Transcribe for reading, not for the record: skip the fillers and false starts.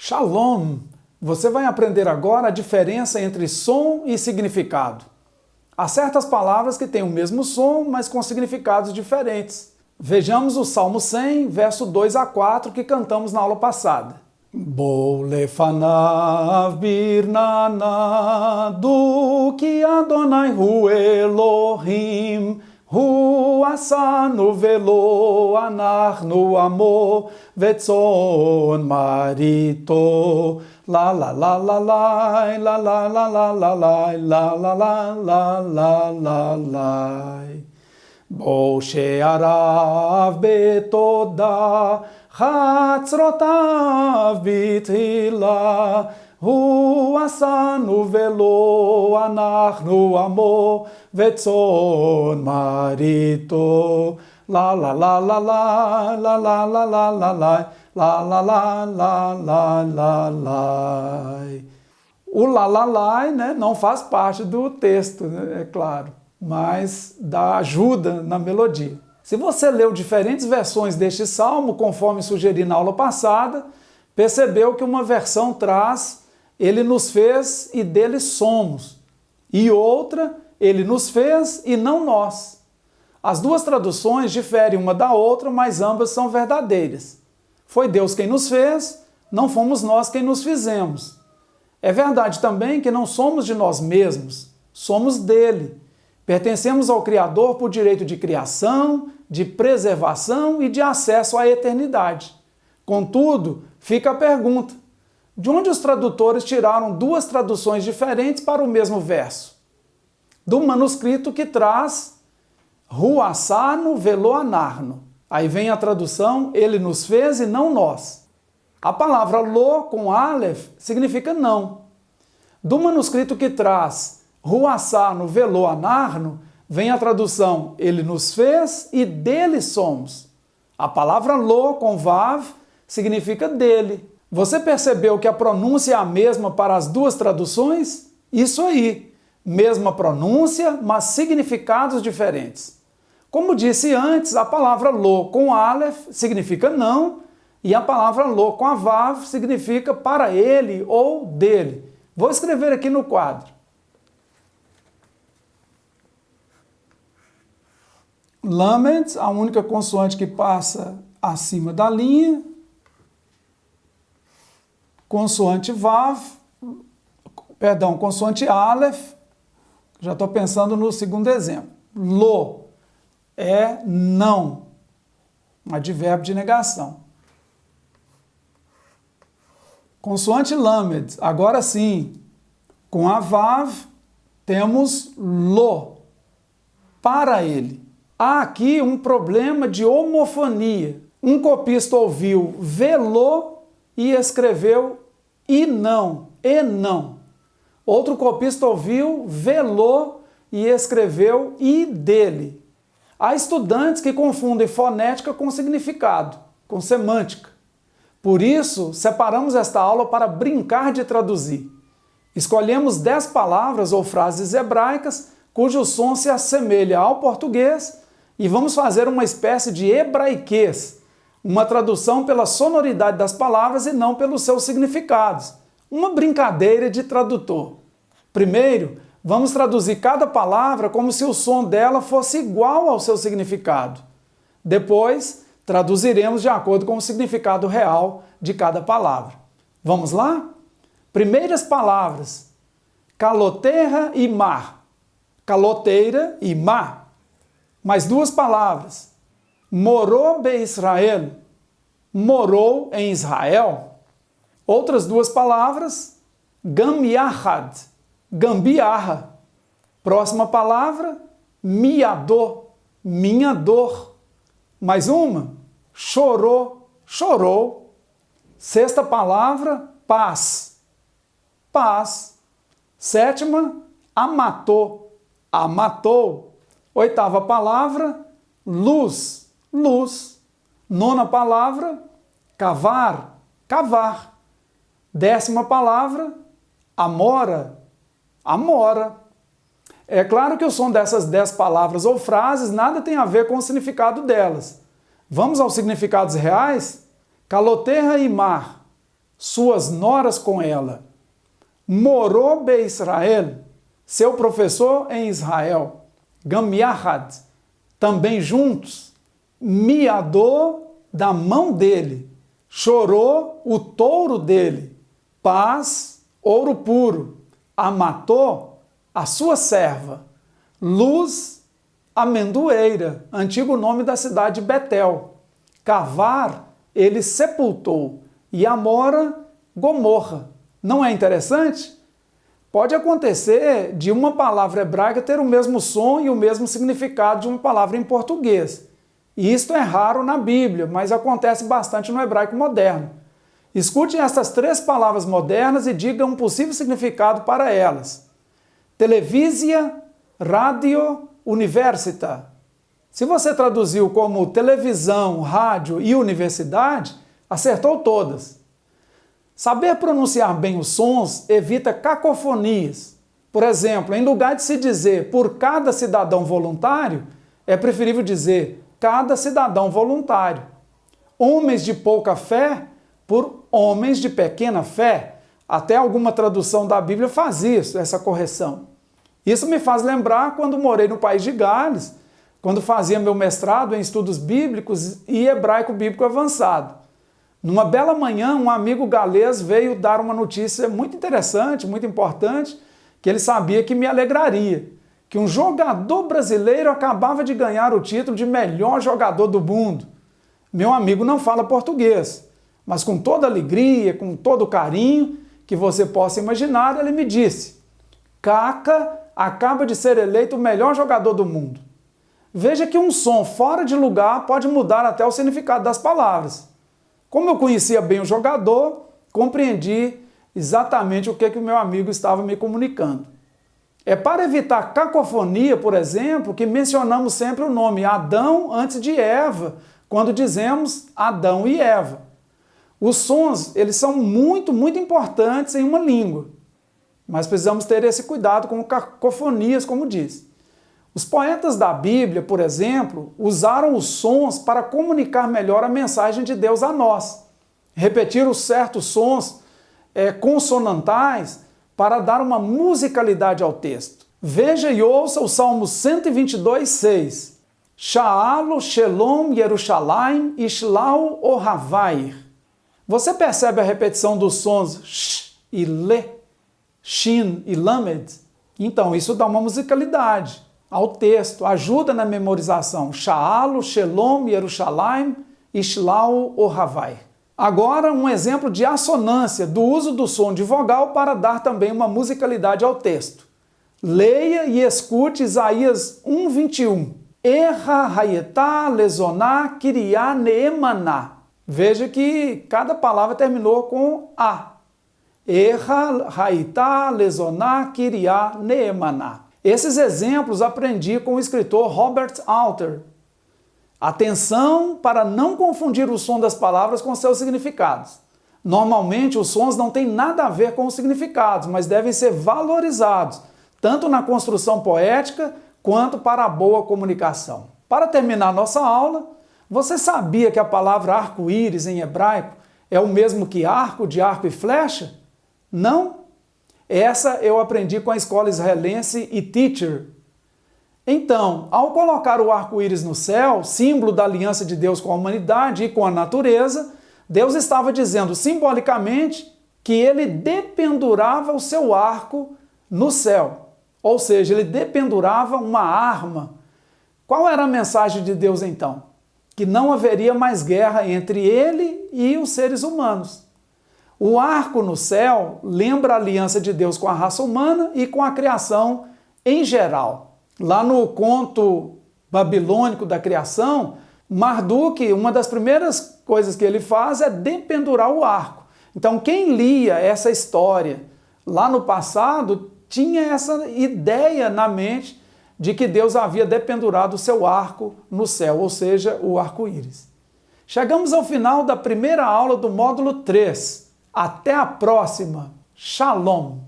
Shalom! Você vai aprender agora a diferença entre som e significado. Há certas palavras que têm o mesmo som, mas com significados diferentes. Vejamos o Salmo 100, verso 2 a 4, que cantamos na aula passada. Bo lefanav birnana du ki Adonai hu Elohim hu asanu velo anachnu amo vetzon marito la la la la la la la la la la la la la la la la la. Bo she'arav betoda chatzrotav bitila hu asanu velo anachnu amo vetzon marito la la la la la la la la la la la la la la la la la. O la la la, né, não faz parte do texto, né, é claro, mas dá ajuda na melodia. Se você leu diferentes versões deste salmo, conforme sugeri na aula passada, percebeu que uma versão traz "Ele nos fez e dele somos", e outra "Ele nos fez e não nós". As duas traduções diferem uma da outra, mas ambas são verdadeiras. Foi Deus quem nos fez, não fomos nós quem nos fizemos. É verdade também que não somos de nós mesmos, somos dele. Pertencemos ao Criador por direito de criação, de preservação e de acesso à eternidade. Contudo, fica a pergunta: de onde os tradutores tiraram duas traduções diferentes para o mesmo verso? Do manuscrito que traz Hu asanu velo anachnu. Aí vem a tradução "Ele nos fez e não nós". A palavra lo com aleph significa não. Do manuscrito que traz Hu asanu velo anachnu, vem a tradução "Ele nos fez e dele somos". A palavra lo com vav significa dele. Você percebeu que a pronúncia é a mesma para as duas traduções? Isso aí, mesma pronúncia, mas significados diferentes. Como disse antes, a palavra lo com aleph significa não, e a palavra lo com a vav significa para ele ou dele. Vou escrever aqui no quadro. Lamed, a única consoante que passa acima da linha. Consoante vav, consoante aleph, já estou pensando no segundo exemplo. Lo é não, um advérbio de negação. Consoante lamed, agora sim, com a vav, temos lo, para ele. Há aqui um problema de homofonia. Um copista ouviu velo e escreveu e não. Outro copista ouviu velo e escreveu e dele. Há estudantes que confundem fonética com significado, com semântica. Por isso, separamos esta aula para brincar de traduzir. Escolhemos 10 palavras ou frases hebraicas cujo som se assemelha ao português e vamos fazer uma espécie de hebraiquês, uma tradução pela sonoridade das palavras e não pelos seus significados. Uma brincadeira de tradutor. Primeiro, vamos traduzir cada palavra como se o som dela fosse igual ao seu significado. Depois, traduziremos de acordo com o significado real de cada palavra. Vamos lá? Primeiras palavras: caloterra e mar. Caloteira e mar. Mais duas palavras: morou be Israel. Morou em Israel. Outras duas palavras: gam yachad. Gambiarra. Próxima palavra: miador. Minha dor. Mais uma: chorou. Chorou. Sexta palavra: paz. Paz. Sétima: amatou. Amatou. Oitava palavra: luz. Luz. Nona palavra: cavar. Cavar. 10ª palavra: amora. Amora. É claro que o som dessas 10 palavras ou frases nada tem a ver com o significado delas. Vamos aos significados reais? Caloterra e mar. suas noras com ela. Morou be Israel, seu professor em Israel. Gam yahad, também juntos. Miadou da mão dele. Chorou o touro dele. Paz, ouro puro. Amatou a sua serva. Luz, amendoeira, antigo nome da cidade de Betel. Cavar, ele sepultou. E Amora, Gomorra. Não é interessante? Pode acontecer de uma palavra hebraica ter o mesmo som e o mesmo significado de uma palavra em português. E isto é raro na Bíblia, mas acontece bastante no hebraico moderno. Escute estas 3 palavras modernas e diga um possível significado para elas. Televisia, rádio, universita. Se você traduziu como televisão, rádio e universidade, acertou todas. Saber pronunciar bem os sons evita cacofonias. Por exemplo, em lugar de se dizer por cada cidadão voluntário, é preferível dizer cada cidadão voluntário. Homens de pouca fé por homens de pequena fé. Até alguma tradução da Bíblia faz isso, essa correção. Isso me faz lembrar quando morei no país de Gales, quando fazia meu mestrado em estudos bíblicos e hebraico bíblico avançado. Numa bela manhã, um amigo galês veio dar uma notícia muito interessante, muito importante, que ele sabia que me alegraria, que um jogador brasileiro acabava de ganhar o título de melhor jogador do mundo. Meu amigo não fala português, mas com toda alegria, com todo carinho que você possa imaginar, ele me disse: Kaka acaba de ser eleito o melhor jogador do mundo. Veja que um som fora de lugar pode mudar até o significado das palavras. Como eu conhecia bem o jogador, compreendi exatamente o que o meu amigo estava me comunicando. É para evitar cacofonia, por exemplo, que mencionamos sempre o nome Adão antes de Eva, quando dizemos Adão e Eva. Os sons, eles são muito importantes em uma língua, mas precisamos ter esse cuidado com cacofonias, como diz. Os poetas da Bíblia, por exemplo, usaram os sons para comunicar melhor a mensagem de Deus a nós. Repetiram certos sons consonantais para dar uma musicalidade ao texto. Veja e ouça o Salmo 122:6. Sha'alu Shelom Yerushalayim Ishlau Ohavair. Você percebe a repetição dos sons sh e le, shin e lamed? Então, isso dá uma musicalidade ao texto, ajuda na memorização. Sha'alu, Shelom, Yerushalayim, Ishlau, Ohavair. Agora, um exemplo de assonância do uso do som de vogal para dar também uma musicalidade ao texto. Leia e escute Isaías 1:21. Erra, Hayetá, Lezoná, Kiriá, Neemaná. Veja que cada palavra terminou com A. Erra, Hayetá, Lezoná, Kiriá, Neemaná. Esses exemplos aprendi com o escritor Robert Alter. Atenção para não confundir o som das palavras com seus significados. Normalmente, os sons não têm nada a ver com os significados, mas devem ser valorizados, tanto na construção poética quanto para a boa comunicação. Para terminar nossa aula, você sabia que a palavra arco-íris em hebraico é o mesmo que arco, de arco e flecha? Não? Essa eu aprendi com a escola israelense eTeacher. Então, ao colocar o arco-íris no céu, símbolo da aliança de Deus com a humanidade e com a natureza, Deus estava dizendo simbolicamente que ele dependurava o seu arco no céu. Ou seja, ele dependurava uma arma. Qual era a mensagem de Deus então? Que não haveria mais guerra entre ele e os seres humanos. O arco no céu lembra a aliança de Deus com a raça humana e com a criação em geral. Lá no conto babilônico da criação, Marduk, uma das primeiras coisas que ele faz é dependurar o arco. Então, quem lia essa história lá no passado tinha essa ideia na mente de que Deus havia dependurado o seu arco no céu, ou seja, o arco-íris. Chegamos ao final da primeira aula do módulo 3. Até a próxima. Shalom!